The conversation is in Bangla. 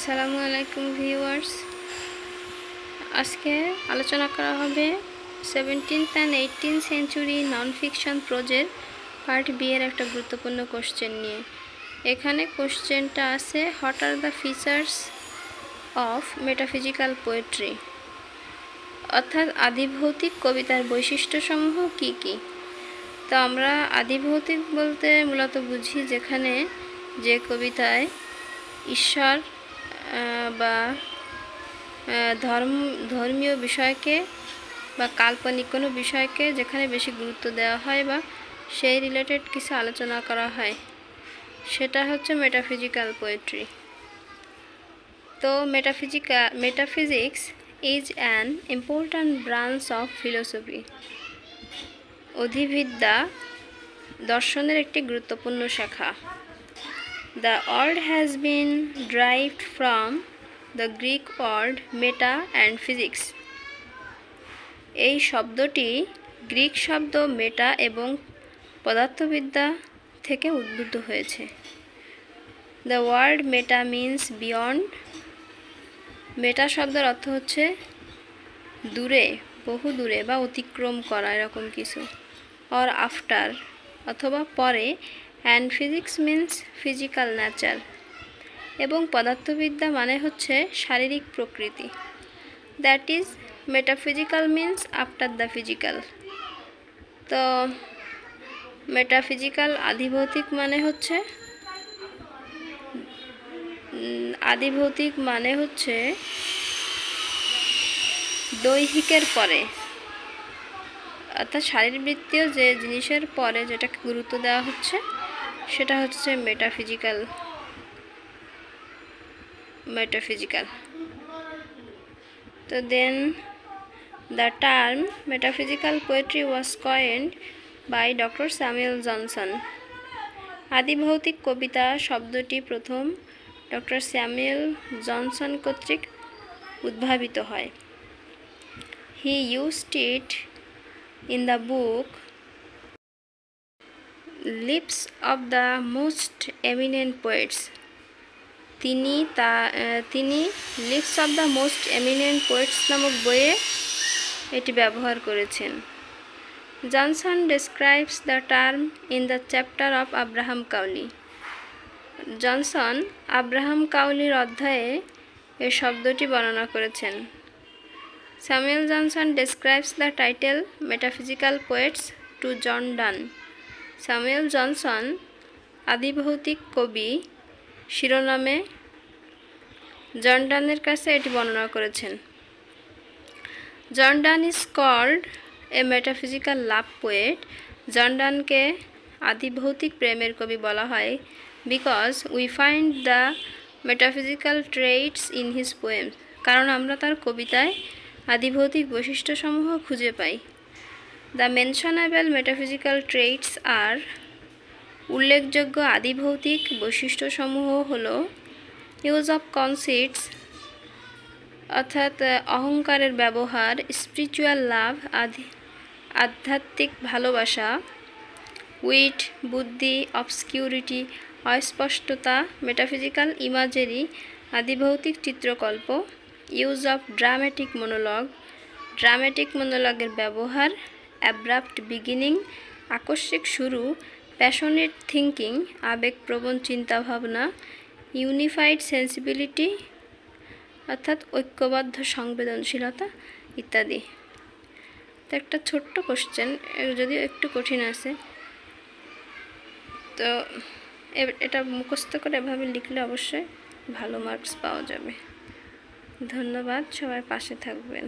আসসালামু আলাইকুম ভিউয়ার্স। আজকে আলোচনা করা হবে 17th and 18th century non fiction প্রোজের পার্ট বি এর একটা গুরুত্বপূর্ণ কোশ্চেন নিয়ে। এখানে কোশ্চেনটা আছে, what are the features of metaphysical poetry, অর্থাৎ আদিভৌতিক কবিতার বৈশিষ্ট্যসমূহ কি কি। তো আমরা আদিভৌতিক বলতে মূলত বুঝি যেখানে যে কবিতায় ঈশ্বর বা ধর্মীয় বিষয়কে বা কাল্পনিক কোনো বিষয়কে যেখানে বেশি গুরুত্ব দেওয়া হয় বা সেই রিলেটেড কিছু আলোচনা করা হয়, সেটা হচ্ছে মেটাফিজিক্যাল পোয়েট্রি। তো metaphysics is an important branch of philosophy. অধিবিদ্যা দর্শনের একটি গুরুত্বপূর্ণ শাখা। The word has been derived from the Greek word meta and physics. এই শব্দটি গ্রিক শব্দ মেটা এবং পদার্থবিদ্যা থেকে উদ্ভূত হয়েছে। The word meta means beyond. মেটা শব্দের অর্থ হচ্ছে দূরে, বহু দূরে বা অতিক্রম করা, এরকম কিছু। or after অথবা পরে। and physics means physical nature. এবং পদার্থবিদ্যা মানে হচ্ছে শারীরিক প্রকৃতি। that is metaphysical means after the physical. তো মেটাফিজিক্যাল আদিভৌতিক মানে হচ্ছে দৈহিকের পরে, অর্থাৎ শারীরবৃত্তীয় যে জিনিসের পরে যেটাকে গুরুত্ব দেওয়া হচ্ছে সেটা হচ্ছে মেটাফিজিক্যাল। তো দেন the term metaphysical poetry was coined by Dr. Samuel Johnson. আদিভৌতিক কবিতা শব্দটি প্রথম ডক্টর স্যামুয়েল জনসন কর্তৃক উদ্ভাবিত হয়। He used it in the book Lives of the Most Eminent Poets. তিনি lives of the most eminent poets নামক বইয়ে এটি ব্যবহার করেছেন। Johnson describes the term in the chapter of Abraham Cowley. Johnson Abraham কাউলির অধ্যায়ে এই শব্দটি বর্ণনা করেছেন। Samuel Johnson describes the title metaphysical poets to John Donne. Samuel Johnson আদিভৌতিক কবি শিরোনামে জন ডানের কাছে এটি বর্ণনা করেছেন। John Donne is called a metaphysical love poet. John ডানকে আদিভৌতিক প্রেমের কবি বলা হয় because we find the metaphysical traits in his poem, কারণ আমরা তার কবিতায় আদিভৌতিক বৈশিষ্ট্যসমূহ খুঁজে পাই। দ্য মেনশনেবল মেটাফিজিক্যাল ট্রেইটস আর, উল্লেখযোগ্য আদিভৌতিক বৈশিষ্ট্যসমূহ হলো ইউজ অফ কনসিটস অর্থাৎ অহংকারের ব্যবহার, স্পিরিচুয়াল লাভ আধ্যাত্মিক ভালোবাসা, উইট বুদ্ধি, অবসকিউরিটি অস্পষ্টতা, মেটাফিজিক্যাল ইমাজেরি আদিভৌতিক চিত্রকল্প, ইউজ অফ ড্রামেটিক মনোলগের ব্যবহার, অ্যাব্রাপ্ট বিগিনিং আকস্মিক শুরু, প্যাশনেট থিঙ্কিং আবেগপ্রবণ চিন্তাভাবনা, ইউনিফাইড সেন্সিবিলিটি অর্থাৎ ঐক্যবদ্ধ সংবেদনশীলতা ইত্যাদি। তো একটা ছোট্ট কোশ্চেন, যদিও একটু কঠিন আছে, তো এটা মুখস্থ করে এভাবে লিখলে অবশ্যই ভালো মার্কস পাওয়া যাবে। ধন্যবাদ, সবাই পাশে থাকবেন।